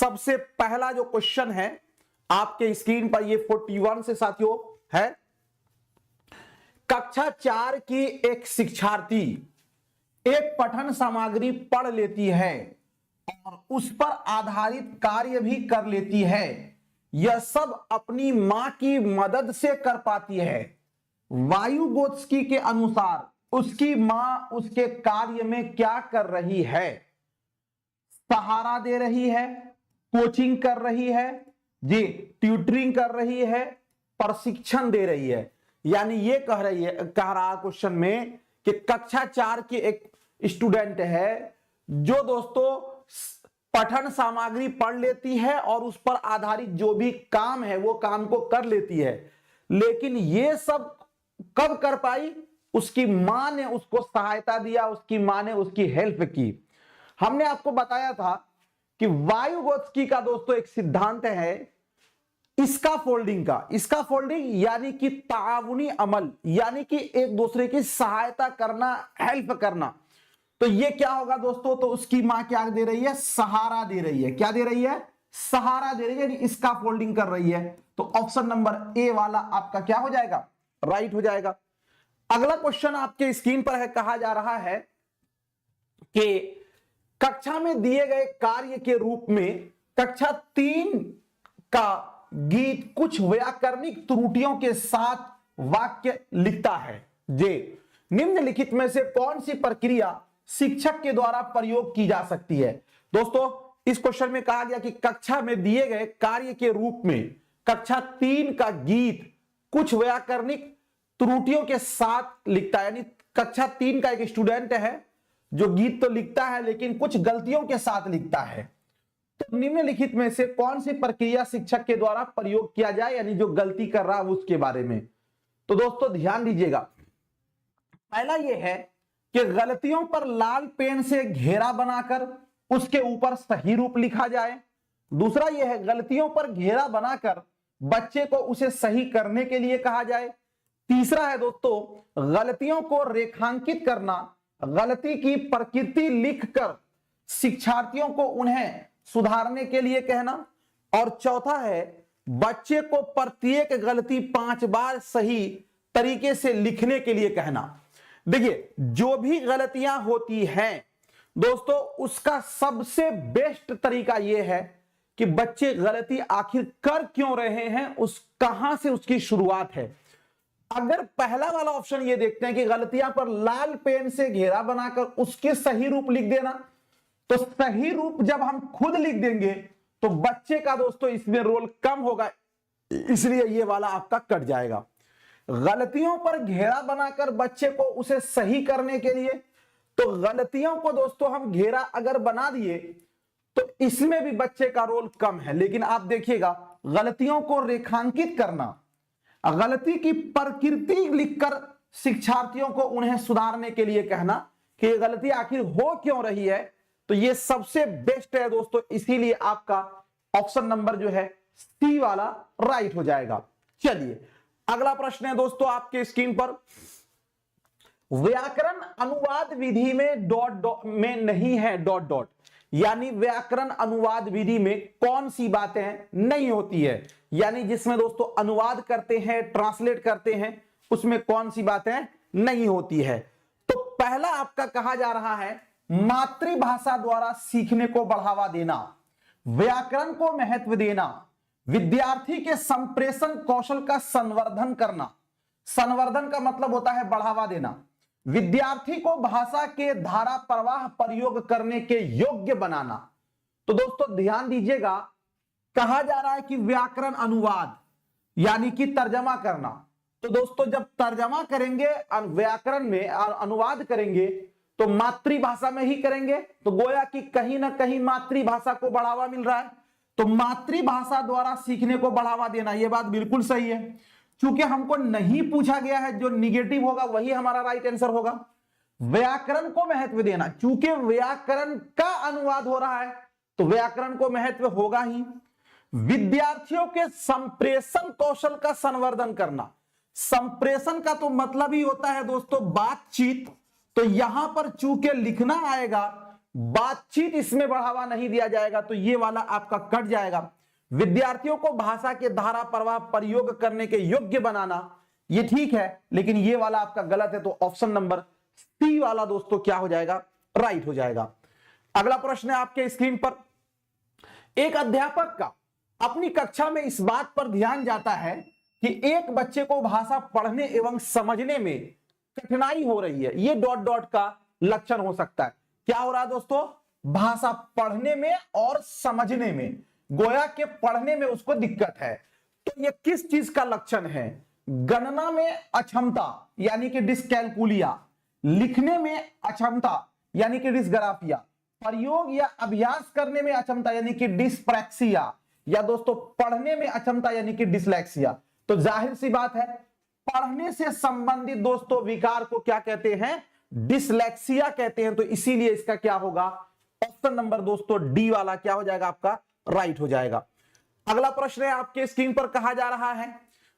सबसे पहला जो क्वेश्चन है आपके स्क्रीन पर, ये 41 से साथियों है। कक्षा 4 की एक शिक्षार्थी एक पठन सामग्री पढ़ लेती है और उस पर आधारित कार्य भी कर लेती है। यह सब अपनी मां की मदद से कर पाती है। वायुगोत्स्की के अनुसार उसकी मां उसके कार्य में क्या कर रही है? सहारा दे रही है, कोचिंग कर रही है जी, ट्यूटरिंग कर रही है, प्रशिक्षण दे रही है। यानी ये कह रहा क्वेश्चन में कि कक्षा 4 की एक स्टूडेंट है जो दोस्तों पठन सामग्री पढ़ लेती है और उस पर आधारित जो भी काम है वो काम को कर लेती है, लेकिन ये सब कब कर पाई? उसकी मां ने उसको सहायता दिया, उसकी मां ने उसकी हेल्प की। हमने आपको बताया था कि वायुगोत्स्की का दोस्तों एक सिद्धांत है इसका फोल्डिंग यानी कि ताउनी अमल, यानी कि एक दूसरे की सहायता करना, हेल्प करना। तो ये क्या होगा दोस्तों? तो उसकी मां क्या दे रही है? सहारा दे रही है। क्या दे रही है? सहारा दे रही है, यानी इसका फोल्डिंग कर रही है। तो ऑप्शन नंबर ए वाला आपका क्या हो जाएगा? राइट हो जाएगा। अगला क्वेश्चन आपके स्क्रीन पर है, कहा जा रहा है कि कक्षा में दिए गए कार्य के रूप में कक्षा 3 का गीत कुछ व्याकरणिक त्रुटियों के साथ वाक्य लिखता है। जे निम्नलिखित में से कौन सी प्रक्रिया शिक्षक के द्वारा प्रयोग की जा सकती है? दोस्तों इस क्वेश्चन में कहा गया कि कक्षा में दिए गए कार्य के रूप में कक्षा 3 का गीत कुछ व्याकरणिक त्रुटियों के साथ लिखता है। यानी कक्षा 3 का एक स्टूडेंट है जो गीत तो लिखता है लेकिन कुछ गलतियों के साथ लिखता है। तो निम्नलिखित में से कौन सी प्रक्रिया शिक्षक के द्वारा प्रयोग किया जाए, यानी जो गलती कर रहा है उसके बारे में? तो दोस्तों ध्यान दीजिएगा, पहला यह है कि गलतियों पर लाल पेन से घेरा बनाकर उसके ऊपर सही रूप लिखा जाए। दूसरा यह है गलतियों पर घेरा बनाकर बच्चे को उसे सही करने के लिए कहा जाए। तीसरा है दोस्तों गलतियों को रेखांकित करना, गलती की प्रकृति लिखकर शिक्षार्थियों को उन्हें सुधारने के लिए कहना। और चौथा है बच्चे को प्रत्येक गलती 5 बार सही तरीके से लिखने के लिए कहना। देखिए जो भी गलतियां होती हैं दोस्तों उसका सबसे बेस्ट तरीका यह है कि बच्चे गलती आखिर कर क्यों रहे हैं, कहां से उसकी शुरुआत है। अगर पहला वाला ऑप्शन ये देखते हैं कि गलतियां पर लाल पेन से घेरा बनाकर उसके सही रूप लिख देना, तो सही रूप जब हम खुद लिख देंगे तो बच्चे का दोस्तों इसमें रोल कम होगा, इसलिए ये वाला आपका कट जाएगा। गलतियों पर घेरा बनाकर बच्चे को उसे सही करने के लिए, तो गलतियों को दोस्तों हम घेरा अगर बना दिए तो इसमें भी बच्चे का रोल कम है। लेकिन आप देखिएगा गलतियों को रेखांकित करना, गलती की प्रकृति लिखकर शिक्षार्थियों को उन्हें सुधारने के लिए कहना कि ये गलती आखिर हो क्यों रही है, तो ये सबसे बेस्ट है दोस्तों। इसीलिए आपका ऑप्शन नंबर जो है सी वाला राइट हो जाएगा। चलिए अगला प्रश्न है दोस्तों आपके स्क्रीन पर, व्याकरण अनुवाद विधि में में नहीं है डॉट डॉट, यानी व्याकरण अनुवाद विधि में कौन सी बातें नहीं होती है, यानी जिसमें दोस्तों अनुवाद करते हैं, ट्रांसलेट करते हैं, उसमें कौन सी बातें नहीं होती है। तो पहला आपका कहा जा रहा है मातृभाषा द्वारा सीखने को बढ़ावा देना, व्याकरण को महत्व देना, विद्यार्थी के संप्रेषण कौशल का संवर्धन करना। संवर्धन का मतलब होता है बढ़ावा देना। विद्यार्थी को भाषा के धारा प्रवाह प्रयोग करने के योग्य बनाना। तो दोस्तों ध्यान दीजिएगा, कहा जा रहा है कि व्याकरण अनुवाद यानी कि तर्जमा करना। तो दोस्तों जब तर्जमा करेंगे व्याकरण में अनुवाद करेंगे तो मातृभाषा में ही करेंगे, तो गोया कि कहीं ना कहीं मातृभाषा को बढ़ावा मिल रहा है। तो मातृभाषा द्वारा सीखने को बढ़ावा देना, यह बात बिल्कुल सही है। चूंकि हमको नहीं पूछा गया है, जो निगेटिव होगा वही हमारा राइट आंसर होगा। व्याकरण को महत्व देना, चूंकि व्याकरण का अनुवाद हो रहा है तो व्याकरण को महत्व होगा ही। विद्यार्थियों के संप्रेषण कौशल का संवर्धन करना, संप्रेषण का तो मतलब ही होता है दोस्तों बातचीत, तो यहां पर चूंकि लिखना आएगा बातचीत इसमें बढ़ावा नहीं दिया जाएगा, तो ये वाला आपका कट जाएगा। विद्यार्थियों को भाषा के धारा प्रवाह प्रयोग करने के योग्य बनाना, ये ठीक है, लेकिन ये वाला आपका गलत है, तो ऑप्शन नंबर सी वाला दोस्तों क्या हो जाएगा, राइट हो जाएगा। अगला प्रश्न है आपके स्क्रीन पर, एक अध्यापक का अपनी कक्षा में इस बात पर ध्यान जाता है कि एक बच्चे को भाषा पढ़ने एवं समझने में कठिनाई हो रही है। ये डॉट डॉट का लक्षण हो सकता है। क्या हो रहा है दोस्तों, भाषा पढ़ने में और समझने में, गोया के पढ़ने में उसको दिक्कत है। तो ये किस चीज का लक्षण है, गणना में अक्षमता यानी कि डिस्कैलकुलिया, लिखने में अक्षमता यानी कि डिस्ग्राफिया, प्रयोग या अभ्यास करने में अक्षमता यानी कि डिस्प्रैक्सिया, या दोस्तों पढ़ने में अक्षमता यानी कि डिसलेक्सिया। तो जाहिर सी बात है, पढ़ने से संबंधित दोस्तों विकार को क्या कहते हैं, डिसलेक्सिया कहते हैं। तो इसीलिए इसका क्या होगा, ऑप्शन नंबर दोस्तों डी वाला क्या हो जाएगा, आपका राइट हो जाएगा। अगला प्रश्न है आपके स्क्रीन पर, कहा जा रहा है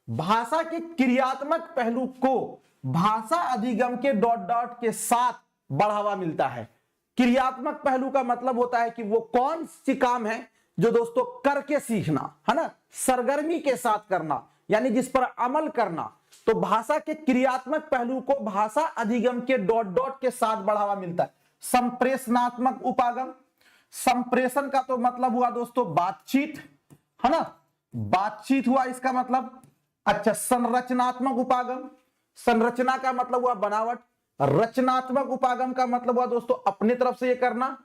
भाषा के क्रियात्मक पहलू को भाषा अधिगम के डॉट डॉट के साथ बढ़ावा मिलता है। क्रियात्मक पहलू का मतलब होता है कि वो कौन सी काम है जो दोस्तों करके सीखना है ना, सरगर्मी के साथ करना, यानी जिस पर अमल करना। तो भाषा के क्रियात्मक पहलू को भाषा अधिगम के डॉट डॉट के साथ बढ़ावा मिलता है। संप्रेषणात्मक उपागम, संप्रेषण का तो मतलब हुआ दोस्तों बातचीत, है ना, बातचीत हुआ इसका मतलब। अच्छा, संरचनात्मक उपागम, संरचना का मतलब हुआ बनावट, रचनात्मक उपागम का मतलब हुआ दोस्तों अपने तरफ से ये करना,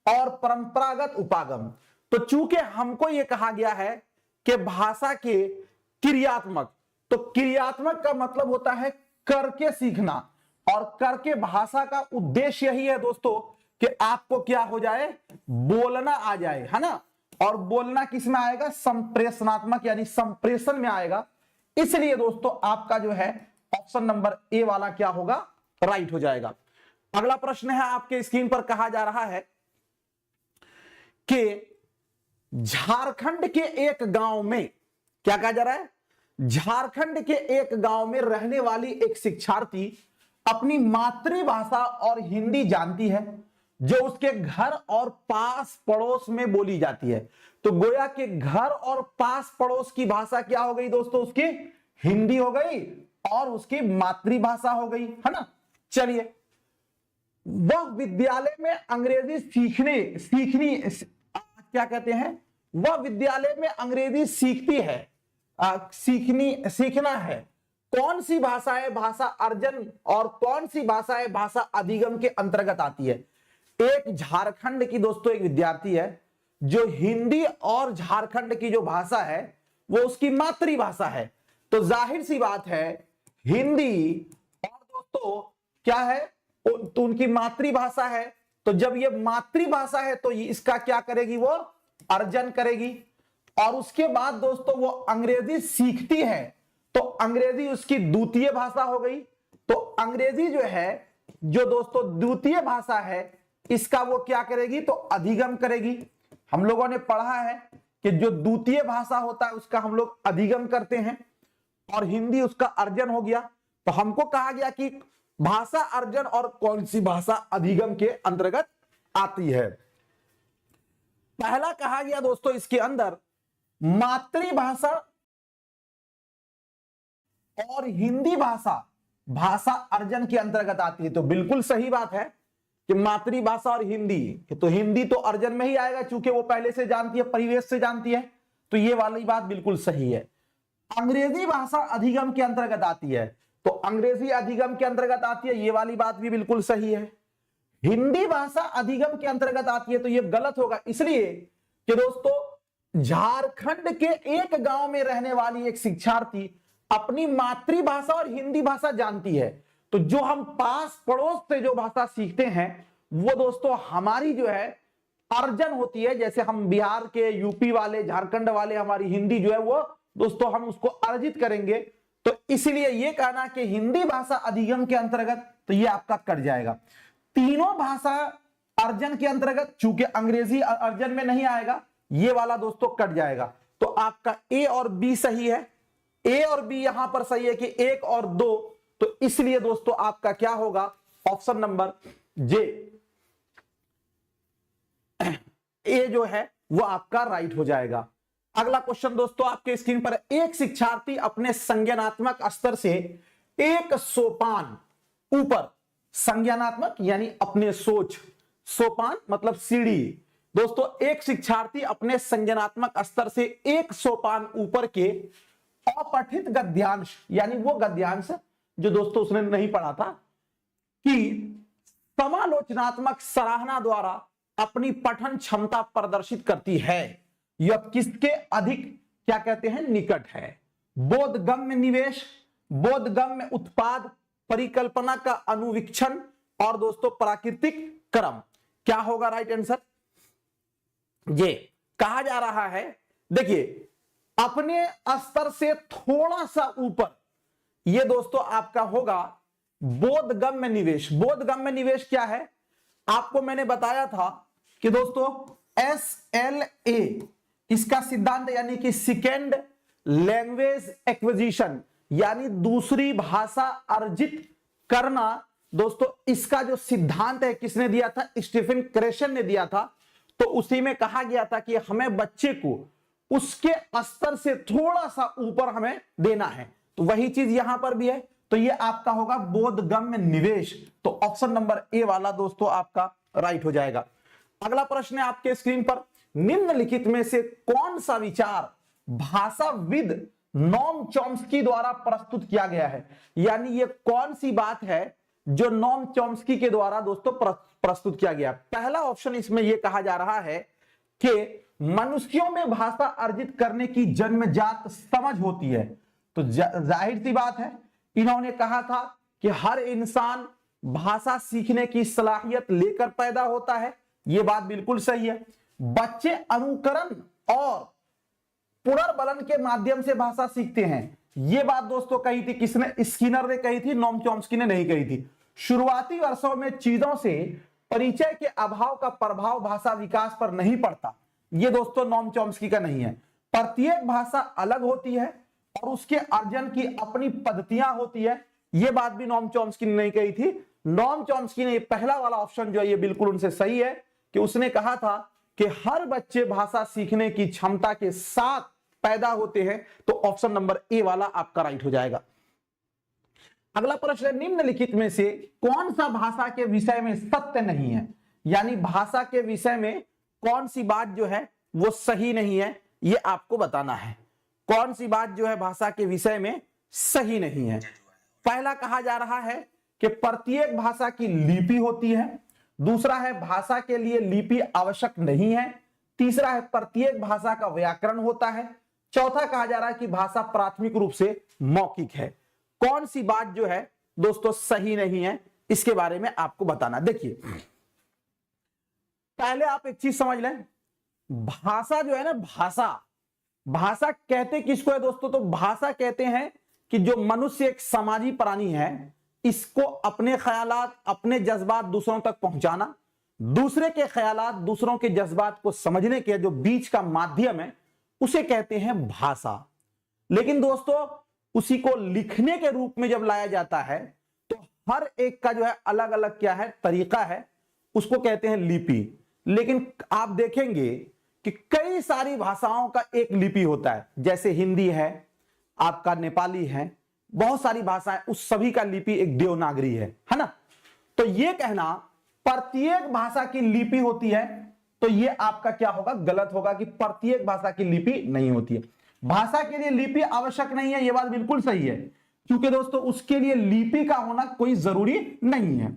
और परंपरागत उपागम। तो चूंकि हमको ये कहा गया है कि भाषा के क्रियात्मक, तो क्रियात्मक का मतलब होता है करके सीखना, और करके भाषा का उद्देश्य यही है दोस्तों कि आपको क्या हो जाए, बोलना आ जाए, है ना। और बोलना किस में आएगा, संप्रेषणात्मक यानी संप्रेषण में आएगा। इसलिए दोस्तों आपका जो है ऑप्शन नंबर ए वाला क्या होगा, राइट हो जाएगा। अगला प्रश्न है आपके स्क्रीन पर, कहा जा रहा है कि झारखंड के एक गांव में, क्या कहा जा रहा है, झारखंड के एक गांव में रहने वाली एक शिक्षार्थी अपनी मातृभाषा और हिंदी जानती है जो उसके घर और पास पड़ोस में बोली जाती है। तो गोया के घर और पास पड़ोस की भाषा क्या हो गई दोस्तों, उसकी हिंदी हो गई और उसकी मातृभाषा हो गई, है ना। चलिए, वह विद्यालय में अंग्रेजी सीखनी क्या कहते हैं, वह विद्यालय में अंग्रेजी सीखती है, सीखना है। कौन सी भाषा है भाषा अर्जन और कौन सी भाषा है भाषा अधिगम के अंतर्गत आती है। एक झारखंड की दोस्तों एक विद्यार्थी है जो हिंदी और झारखंड की जो भाषा है वो उसकी मातृभाषा है। तो जाहिर सी बात है हिंदी और दोस्तों क्या है, तो उनकी मातृभाषा है। तो जब ये मातृभाषा है तो इसका क्या करेगी, वो अर्जन करेगी। और उसके बाद दोस्तों वो अंग्रेजी सीखती है तो अंग्रेजी उसकी द्वितीय भाषा हो गई। तो अंग्रेजी जो है, जो दोस्तों द्वितीय भाषा है, इसका वो क्या करेगी, तो अधिगम करेगी। हम लोगों ने पढ़ा है कि जो द्वितीय भाषा होता है उसका हम लोग अधिगम करते हैं और हिंदी उसका अर्जन हो गया। तो हमको कहा गया कि भाषा अर्जन और कौन सी भाषा अधिगम के अंतर्गत आती है। पहला कहा गया दोस्तों इसके अंदर मातृभाषा और हिंदी भाषा भाषा अर्जन के अंतर्गत आती है। तो बिल्कुल सही बात है कि मातृभाषा और हिंदी, तो हिंदी तो अर्जन में ही आएगा चूंकि वो पहले से जानती है, परिवेश से जानती है। तो ये वाली बात बिल्कुल सही है। अंग्रेजी भाषा अधिगम के अंतर्गत आती है, तो अंग्रेजी अधिगम के अंतर्गत आती है, ये वाली बात भी बिल्कुल सही है। हिंदी भाषा अधिगम के अंतर्गत आती है, तो ये गलत होगा, इसलिए कि दोस्तों झारखंड के एक गांव में रहने वाली एक शिक्षार्थी अपनी मातृभाषा और हिंदी भाषा जानती है। तो जो हम पास पड़ोस से जो भाषा सीखते हैं वो दोस्तों हमारी जो है अर्जन होती है। जैसे हम बिहार के, यूपी वाले, झारखंड वाले हमारी हिंदी जो है वो दोस्तों हम उसको अर्जित करेंगे। तो इसलिए ये कहना कि हिंदी भाषा अधिगम के अंतर्गत, तो ये आपका कट जाएगा। तीनों भाषा अर्जन के अंतर्गत, चूंकि अंग्रेजी अर्जन में नहीं आएगा, ये वाला दोस्तों कट जाएगा। तो आपका ए और बी सही है, ए और बी यहां पर सही है कि 1 और 2। तो इसलिए दोस्तों आपका क्या होगा, ऑप्शन नंबर जे। ए जो है वो आपका राइट हो जाएगा। अगला क्वेश्चन दोस्तों आपके स्क्रीन पर, एक शिक्षार्थी अपने संज्ञानात्मक स्तर से एक सोपान ऊपर, संज्ञानात्मक यानी अपने सोच, सोपान मतलब सीढ़ी। दोस्तों एक शिक्षार्थी अपने संज्ञानात्मक स्तर से एक सोपान ऊपर के अपठित गद्यांश, यानी वो गद्यांश जो दोस्तों उसने नहीं पढ़ा था, कि समालोचनात्मक सराहना द्वारा अपनी पठन क्षमता प्रदर्शित करती है, यह किसके अधिक क्या कहते हैं निकट है? बोधगम्य निवेश, बोधगम्य उत्पाद, परिकल्पना का अनुवीक्षण और दोस्तों प्राकृतिक क्रम। क्या होगा राइट आंसर? ये कहा जा रहा है, देखिए अपने स्तर से थोड़ा सा ऊपर, ये दोस्तों आपका होगा बोधगम्य निवेश। बोधगम्य निवेश क्या है? आपको मैंने बताया था कि दोस्तों SLA इसका सिद्धांत यानी कि सेकेंड लैंग्वेज एक्विजिशन, यानी दूसरी भाषा अर्जित करना। दोस्तों इसका जो सिद्धांत है किसने दिया था? स्टीफन क्रेशन ने दिया था। तो उसी में कहा गया था कि हमें बच्चे को उसके स्तर से थोड़ा सा ऊपर हमें देना है, तो वही चीज यहां पर भी है। तो ये आपका होगा बोधगम्य निवेश। तो ऑप्शन नंबर ए वाला दोस्तों आपका राइट हो जाएगा। अगला प्रश्न है आपके स्क्रीन पर, निम्नलिखित में से कौन सा विचार भाषाविद नोम चॉम्स्की द्वारा प्रस्तुत किया गया है? यानी ये कौन सी बात है जो नोम चॉम्स्की के द्वारा दोस्तों प्रस्तुत किया गया? पहला ऑप्शन इसमें यह कहा जा रहा है कि मनुष्यों में भाषा अर्जित करने की जन्मजात समझ होती है। तो जाहिर सी बात है, इन्होंने कहा था कि हर इंसान भाषा सीखने की सलाहियत लेकर पैदा होता है। यह बात बिल्कुल सही है। बच्चे अनुकरण और पुनर्बलन के माध्यम से भाषा सीखते हैं। यह बात दोस्तों कही थी किसने? स्किनर ने कही थी, नोम चॉम्स्की ने नहीं कही थी। शुरुआती वर्षों में चीजों से परिचय के अभाव का प्रभाव भाषा विकास पर नहीं पड़ता। यह दोस्तों नोम चॉम्स्की का नहीं है। प्रत्येक भाषा अलग होती है और उसके अर्जन की अपनी पद्धतियां होती है। यह बात भी नोम चॉम्स्की ने नहीं कही थी। नोम चॉम्स्की ने पहला वाला ऑप्शन जो है ये बिल्कुल उनसे सही है कि उसने कहा था कि हर बच्चे भाषा सीखने की क्षमता के साथ पैदा होते हैं। तो ऑप्शन नंबर ए वाला आपका राइट हो जाएगा। अगला प्रश्न है, निम्नलिखित में से कौन सा भाषा के विषय में सत्य नहीं है? यानी भाषा के विषय में कौन सी बात जो है वो सही नहीं है, ये आपको बताना है। कौन सी बात जो है भाषा के विषय में सही नहीं है? पहला कहा जा रहा है कि प्रत्येक भाषा की लिपि होती है। दूसरा है भाषा के लिए लिपि आवश्यक नहीं है। तीसरा है प्रत्येक भाषा का व्याकरण होता है। चौथा कहा जा रहा है कि भाषा प्राथमिक रूप से मौखिक है। कौन सी बात जो है दोस्तों सही नहीं है, इसके बारे में आपको बताना। देखिए पहले आप एक चीज समझ लें, भाषा जो है ना, भाषा कहते किसको है दोस्तों? तो भाषा कहते हैं कि जो मनुष्य एक समाजी प्राणी है, इसको अपने ख्यालात, अपने जज्बात दूसरों तक पहुंचाना, दूसरे के ख्यालात, दूसरों के जज्बात को समझने के जो बीच का माध्यम है, उसे कहते हैं भाषा। लेकिन दोस्तों उसी को लिखने के रूप में जब लाया जाता है तो हर एक का जो है अलग अलग क्या है तरीका है, उसको कहते हैं लिपि। लेकिन आप देखेंगे कि कई सारी भाषाओं का एक लिपि होता है, जैसे हिंदी है, आपका नेपाली है, बहुत सारी भाषाएं, उस सभी का लिपि एक देवनागरी है ना। तो ये कहना प्रत्येक भाषा की लिपि होती है, तो ये आपका क्या होगा? गलत होगा कि प्रत्येक भाषा की लिपि नहीं होती है। भाषा के लिए लिपि आवश्यक नहीं है, यह बात बिल्कुल सही है, क्योंकि दोस्तों उसके लिए लिपि का होना कोई जरूरी नहीं है।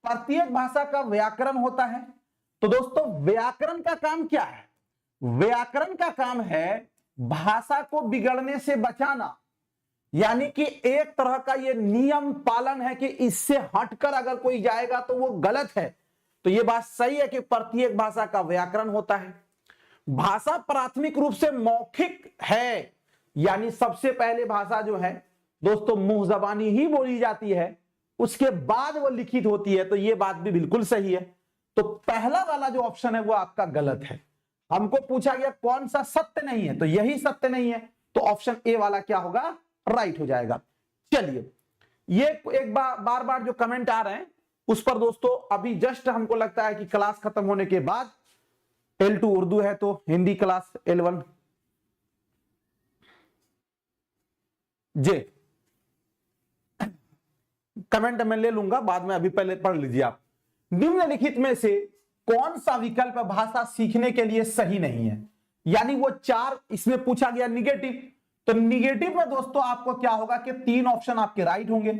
प्रत्येक भाषा का व्याकरण होता है। तो दोस्तों व्याकरण का काम क्या है? व्याकरण का काम है भाषा को बिगड़ने से बचाना। यानी कि एक तरह का ये नियम पालन है कि इससे हटकर अगर कोई जाएगा तो वो गलत है। तो ये बात सही है कि प्रत्येक भाषा का व्याकरण होता है। भाषा प्राथमिक रूप से मौखिक है, यानी सबसे पहले भाषा जो है दोस्तों मुंह जबानी ही बोली जाती है, उसके बाद वो लिखित होती है। तो ये बात भी बिल्कुल सही है। तो पहला वाला जो ऑप्शन है वो आपका गलत है। हमको पूछा गया कौन सा सत्य नहीं है, तो यही सत्य नहीं है। तो ऑप्शन ए वाला क्या होगा? राइट हो जाएगा। चलिए ये एक बार बार जो कमेंट आ रहे हैं उस पर दोस्तों अभी जस्ट हमको लगता है कि क्लास खत्म होने के बाद L2 उर्दू है तो हिंदी क्लास L1 जे कमेंट में ले लूंगा बाद में, अभी पहले पढ़ लीजिए आप। निम्नलिखित में से कौन सा विकल्प भाषा सीखने के लिए सही नहीं है? यानी वो 4 इसमें पूछा गया निगेटिव, तो निगेटिव में दोस्तों आपको क्या होगा कि 3 ऑप्शन आपके राइट होंगे,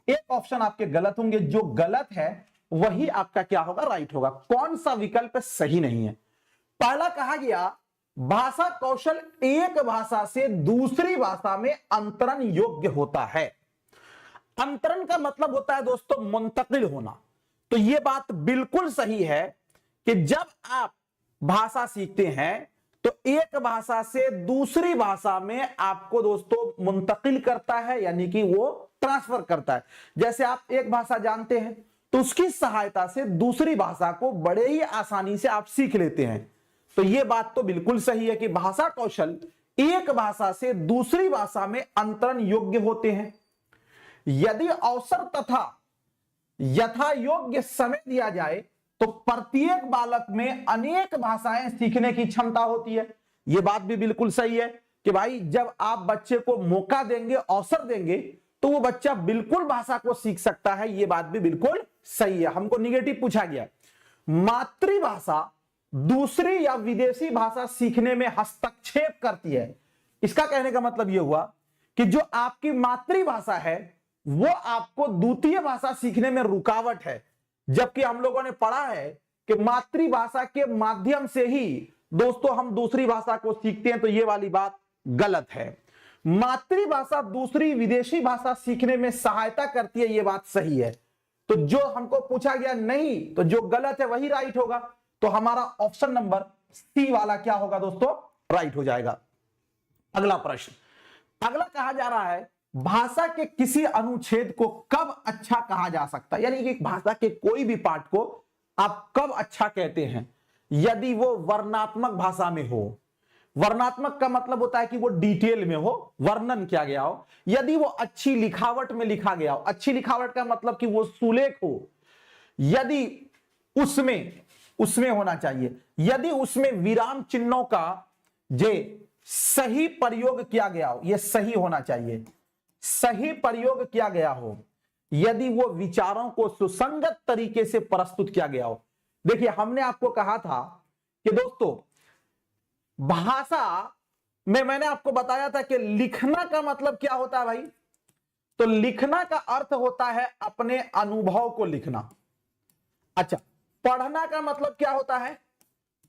1 ऑप्शन आपके गलत होंगे। जो गलत है वही आपका क्या होगा, राइट होगा। कौन सा विकल्प सही नहीं है? पहला कहा गया भाषा कौशल एक भाषा से दूसरी भाषा में अंतरण योग्य होता है। अंतरण का मतलब होता है दोस्तों मुंतकिल होना। तो यह बात बिल्कुल सही है कि जब आप भाषा सीखते हैं तो एक भाषा से दूसरी भाषा में आपको दोस्तों मुंतकिल करता है, यानी कि वो ट्रांसफर करता है। जैसे आप एक भाषा जानते हैं तो उसकी सहायता से दूसरी भाषा को बड़े ही आसानी से आप सीख लेते हैं। तो यह बात तो बिल्कुल सही है कि भाषा कौशल एक भाषा से दूसरी भाषा में अंतरण योग्य होते हैं यदि अवसर तथा यथा योग्य समय दिया जाए तो प्रत्येक बालक में अनेक भाषाएं सीखने की क्षमता होती है। यह बात भी बिल्कुल सही है कि भाई जब आप बच्चे को मौका देंगे, अवसर देंगे, तो वो बच्चा बिल्कुल भाषा को सीख सकता है। यह बात भी बिल्कुल सही है। हमको निगेटिव पूछा गया, मातृभाषा दूसरी या विदेशी भाषा सीखने में हस्तक्षेप करती है। इसका कहने का मतलब यह हुआ कि जो आपकी मातृभाषा है वो आपको द्वितीय भाषा सीखने में रुकावट है, जबकि हम लोगों ने पढ़ा है कि मातृभाषा के माध्यम से ही दोस्तों हम दूसरी भाषा को सीखते हैं। तो ये वाली बात गलत है। मातृभाषा दूसरी विदेशी भाषा सीखने में सहायता करती है, ये बात सही है। तो जो हमको पूछा गया नहीं, तो जो गलत है वही राइट होगा। तो हमारा ऑप्शन नंबर सी वाला क्या होगा दोस्तों, राइट हो जाएगा। अगला प्रश्न, अगला कहा जा रहा है भाषा के किसी अनुच्छेद को कब अच्छा कहा जा सकता है? यानी कि भाषा के कोई भी पार्ट को आप कब अच्छा कहते हैं यदि वो वर्णनात्मक भाषा में हो। वर्णनात्मक का मतलब होता है कि वो डिटेल में हो, वर्णन किया गया हो। यदि वो अच्छी लिखावट में लिखा गया हो, अच्छी लिखावट का मतलब कि वो सुलेख हो, यदि उसमें होना चाहिए, यदि उसमें विराम चिन्हों का जो सही प्रयोग किया गया हो, यह सही होना चाहिए, सही प्रयोग किया गया हो, यदि वो विचारों को सुसंगत तरीके से प्रस्तुत किया गया हो। देखिए हमने आपको कहा था कि दोस्तों भाषा में मैंने आपको बताया था कि लिखना का मतलब क्या होता है भाई, तो लिखना का अर्थ होता है अपने अनुभव को लिखना। अच्छा, पढ़ना का मतलब क्या होता है?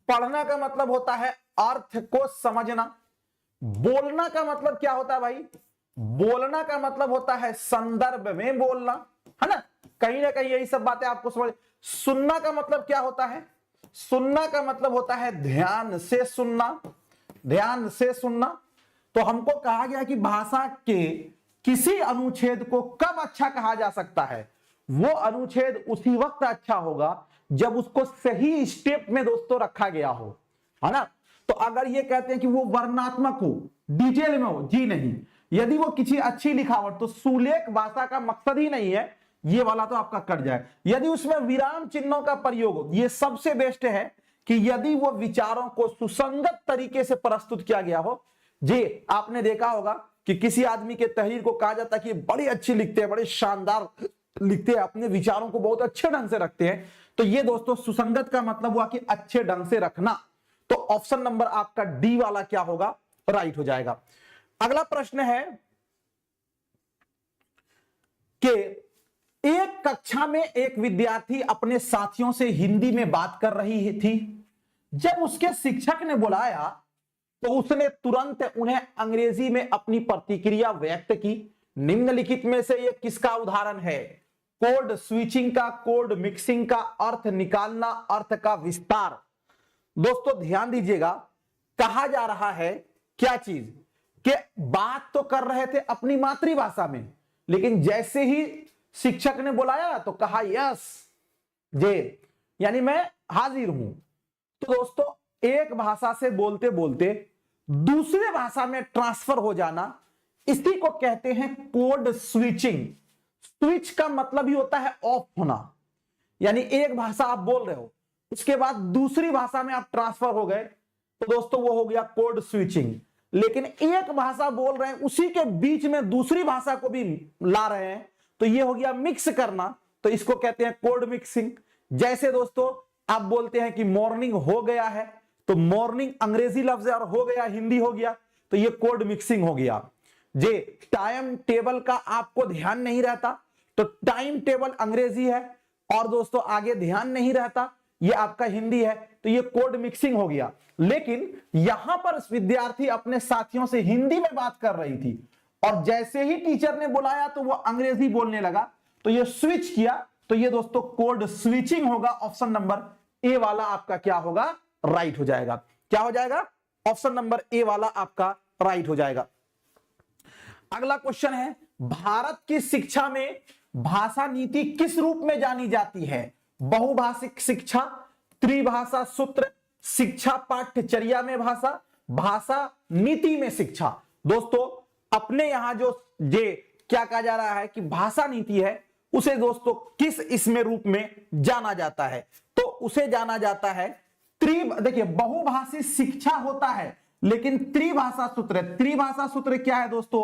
पढ़ना का मतलब होता है अर्थ को समझना। बोलना का मतलब क्या होता है भाई? बोलना का मतलब होता है संदर्भ में बोलना, है ना कहीं यही सब बातें आपको समझ। सुनना का मतलब क्या होता है? सुनना का मतलब होता है ध्यान से सुनना, ध्यान से सुनना। तो हमको कहा गया कि भाषा के किसी अनुच्छेद को कब अच्छा कहा जा सकता है? वो अनुच्छेद उसी वक्त अच्छा होगा जब उसको सही स्टेप में दोस्तों रखा गया हो, है ना। तो अगर ये कहते हैं कि वो वर्णनात्मक हो, डिटेल में हो, जी नहीं। यदि वो किसी अच्छी लिखावट, तो सुलेख भाषा का मकसद ही नहीं है, ये वाला तो आपका कट जाए। यदि उसमें विराम चिन्हों का प्रयोग हो, ये सबसे बेस्ट है कि यदि वो विचारों को सुसंगत तरीके से प्रस्तुत किया गया हो। जी आपने देखा होगा कि किसी आदमी के तहरीर को कहा जाता है कि बड़ी अच्छी लिखते हैं, बड़े शानदार लिखते हैं, अपने विचारों को बहुत अच्छे ढंग से रखते हैं। तो ये दोस्तों सुसंगत का मतलब हुआ कि अच्छे ढंग से रखना। तो ऑप्शन नंबर आपका डी वाला क्या होगा, राइट हो जाएगा। अगला प्रश्न है कि एक कक्षा में एक विद्यार्थी अपने साथियों से हिंदी में बात कर रही थी। जब उसके शिक्षक ने बुलाया तो उसने तुरंत उन्हें अंग्रेजी में अपनी प्रतिक्रिया व्यक्त की। निम्नलिखित में से यह किसका उदाहरण है? कोड स्विचिंग का, कोड मिक्सिंग का, अर्थ निकालना, अर्थ का विस्तार। दोस्तों ध्यान दीजिएगा, कहा जा रहा है क्या चीज कि बात तो कर रहे थे अपनी मातृभाषा में, लेकिन जैसे ही शिक्षक ने बुलाया तो कहा यस जे, यानी मैं हाजिर हूं। तो दोस्तों एक भाषा से बोलते बोलते दूसरे भाषा में ट्रांसफर हो जाना, इसी को कहते हैं कोड स्विचिंग। स्विच का मतलब ही होता है ऑफ होना, यानी एक भाषा आप बोल रहे हो, उसके बाद दूसरी भाषा में आप ट्रांसफर हो गए तो दोस्तों वो हो गया कोड स्विचिंग। लेकिन एक भाषा बोल रहे हैं उसी के बीच में दूसरी भाषा को भी ला रहे हैं तो ये हो गया मिक्स करना, तो इसको कहते हैं कोड मिक्सिंग। जैसे दोस्तों आप बोलते हैं कि मॉर्निंग हो गया है तो मॉर्निंग अंग्रेजी लफ्ज है और हो गया हिंदी हो गया, तो ये कोड मिक्सिंग हो गया। जे टाइम टेबल का आपको ध्यान नहीं रहता तो टाइम टेबल अंग्रेजी है और दोस्तों आगे ध्यान नहीं रहता ये आपका हिंदी है, तो ये कोड मिक्सिंग हो गया। लेकिन यहां पर विद्यार्थी अपने साथियों से हिंदी में बात कर रही थी और जैसे ही टीचर ने बुलाया तो वो अंग्रेजी बोलने लगा तो ये स्विच किया, तो ये दोस्तों कोड स्विचिंग होगा। ऑप्शन नंबर ए वाला आपका क्या होगा, राइट हो जाएगा। क्या हो जाएगा, ऑप्शन नंबर ए वाला आपका राइट हो जाएगा। अगला क्वेश्चन है, भारत की शिक्षा में भाषा नीति किस रूप में जानी जाती है? बहुभाषिक शिक्षा, त्रिभाषा सूत्र, शिक्षा पाठ्यचर्या में भाषा, भाषा नीति में शिक्षा। दोस्तों अपने यहां जो क्या कहा जा रहा है कि भाषा नीति है उसे दोस्तों किस इसमें रूप में जाना जाता है? तो उसे जाना जाता है देखिए बहुभाषी शिक्षा होता है लेकिन त्रिभाषा सूत्र, त्रिभाषा सूत्र क्या है दोस्तों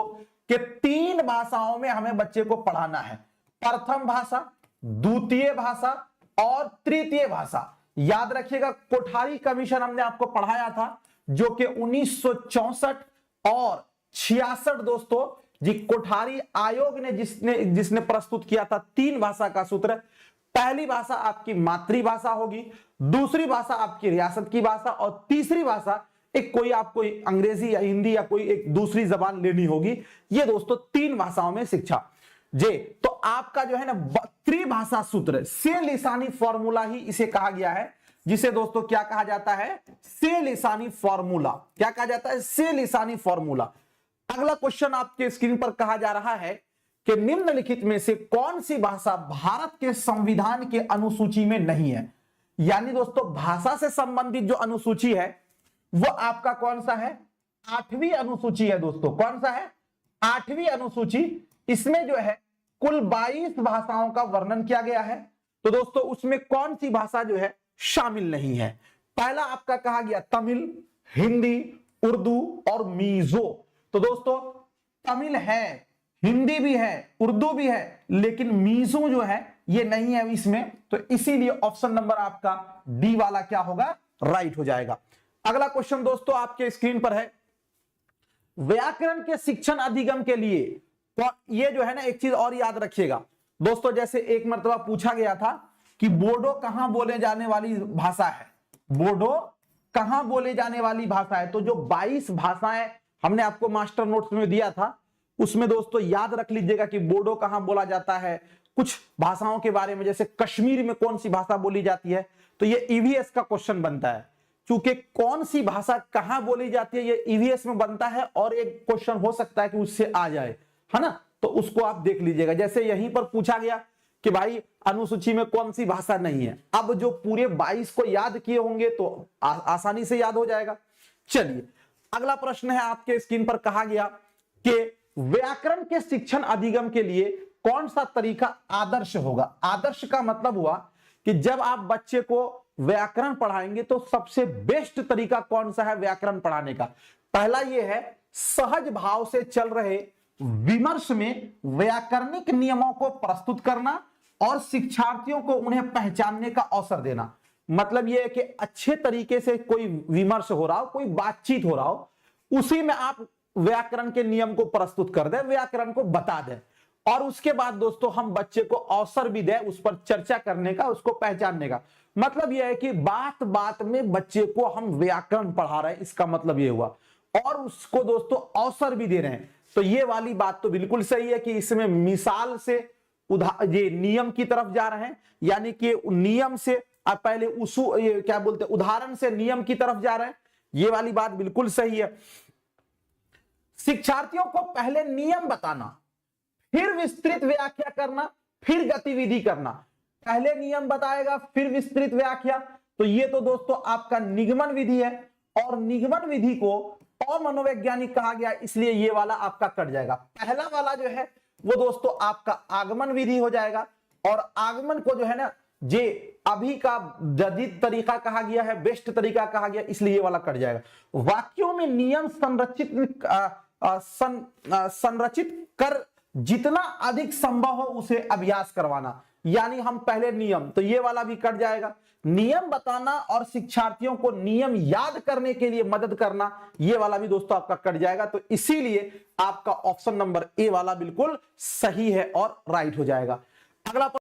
कि 3 भाषाओं में हमें बच्चे को पढ़ाना है, प्रथम भाषा, द्वितीय भाषा और तृतीय भाषा। याद रखिएगा कोठारी कमीशन हमने आपको पढ़ाया था जो कि 1964 और 66 दोस्तों जी कोठारी आयोग ने जिसने प्रस्तुत किया था 3 भाषा का सूत्र। पहली भाषा आपकी मातृभाषा होगी, दूसरी भाषा आपकी रियासत की भाषा और तीसरी भाषा एक कोई आपको अंग्रेजी या हिंदी या कोई एक दूसरी जबान लेनी होगी। ये दोस्तों 3 भाषाओं में शिक्षा जे। तो आपका जो है ना त्रिभाषा सूत्र से लिसानी फॉर्मूला ही इसे कहा गया है, जिसे दोस्तों क्या कहा जाता है, से लिसानी फॉर्मूला। क्या कहा जाता है, से लिसानी फॉर्मूला। अगला क्वेश्चन आपके स्क्रीन पर कहा जा रहा है कि निम्नलिखित में से कौन सी भाषा भारत के संविधान के अनुसूची में नहीं है? यानी दोस्तों भाषा से संबंधित जो अनुसूची है वो आपका कौन सा है, 8वीं अनुसूची है दोस्तों। कौन सा है, 8वीं अनुसूची। इसमें जो है कुल 22 भाषाओं का वर्णन किया गया है, तो दोस्तों उसमें कौन सी भाषा जो है शामिल नहीं है? पहला आपका कहा गया तमिल, हिंदी, उर्दू और मीजो। तो दोस्तों तमिल है, हिंदी भी है, उर्दू भी है, लेकिन मीजो जो है ये नहीं है इसमें, तो इसीलिए ऑप्शन नंबर आपका डी वाला क्या होगा, राइट हो जाएगा। अगला क्वेश्चन दोस्तों आपके स्क्रीन पर है, व्याकरण के शिक्षण अधिगम के लिए ये जो है ना एक चीज और याद रखिएगा दोस्तों, जैसे एक मर्तबा पूछा गया था कि बोडो कहां बोले जाने वाली भाषा है, बोडो कहां बोले जाने वाली भाषा है? तो जो 22 भाषाएं हमने आपको मास्टर नोट्स में दिया था उसमें दोस्तों याद रख लीजिएगा कि बोडो कहां बोला जाता है। कुछ भाषाओं के बारे में जैसे कश्मीर में कौन सी भाषा बोली जाती है, तो ये ईवीएस का क्वेश्चन बनता है, क्योंकि कौन सी भाषा कहां बोली जाती है ये ईवीएस में बनता है और एक क्वेश्चन हो सकता है कि उससे आ जाए, है ना, तो उसको आप देख लीजिएगा। जैसे यहीं पर पूछा गया कि भाई अनुसूची में कौन सी भाषा नहीं है, अब जो पूरे 22 को याद किए होंगे तो आसानी से याद हो जाएगा। चलिए अगला प्रश्न है आपके स्क्रीन पर, कहा गया कि व्याकरण के शिक्षण अधिगम के लिए कौन सा तरीका आदर्श होगा? आदर्श का मतलब हुआ कि जब आप बच्चे को व्याकरण पढ़ाएंगे तो सबसे बेस्ट तरीका कौन सा है व्याकरण पढ़ाने का? पहला यह है सहज भाव से चल रहे विमर्श में व्याकरणिक नियमों को प्रस्तुत करना और शिक्षार्थियों को उन्हें पहचानने का अवसर देना। मतलब यह है कि अच्छे तरीके से कोई विमर्श हो रहा हो, कोई बातचीत हो रहा हो, उसी में आप व्याकरण के नियम को प्रस्तुत कर दें, व्याकरण को बता दें और उसके बाद दोस्तों हम बच्चे को अवसर भी दें उस पर चर्चा करने का, उसको पहचानने का। मतलब यह है कि बात बात में बच्चे को हम व्याकरण पढ़ा रहे हैं, इसका मतलब यह हुआ, और उसको दोस्तों अवसर भी दे रहे हैं। तो ये वाली बात तो बिल्कुल सही है कि इसमें मिसाल से ये नियम की तरफ जा रहे हैं, यानी कि नियम से आप पहले ये क्या बोलते हैं, उदाहरण से नियम की तरफ जा रहे हैं, ये वाली बात बिल्कुल सही है। शिक्षार्थियों को पहले नियम बताना, फिर विस्तृत व्याख्या करना, फिर गतिविधि करना। पहले नियम बताएगा फिर विस्तृत व्याख्या, तो ये तो दोस्तों आपका निगमन विधि है और निगमन विधि को अमनोवैज्ञानिक कहा गया, इसलिए ये वाला आपका कट जाएगा। पहला वाला जो है वो दोस्तों आपका आगमन विधि हो जाएगा और आगमन को जो है ना जे अभी का जदीद तरीका कहा गया है, बेस्ट तरीका कहा गया, इसलिए ये वाला कट जाएगा। वाक्यों में नियम संरचित कर जितना अधिक संभव हो उसे अभ्यास करवाना, यानी हम पहले नियम, तो ये वाला भी कट जाएगा। नियम बताना और शिक्षार्थियों को नियम याद करने के लिए मदद करना, ये वाला भी दोस्तों आपका कट जाएगा। तो इसीलिए आपका ऑप्शन नंबर ए वाला बिल्कुल सही है और राइट हो जाएगा। अगला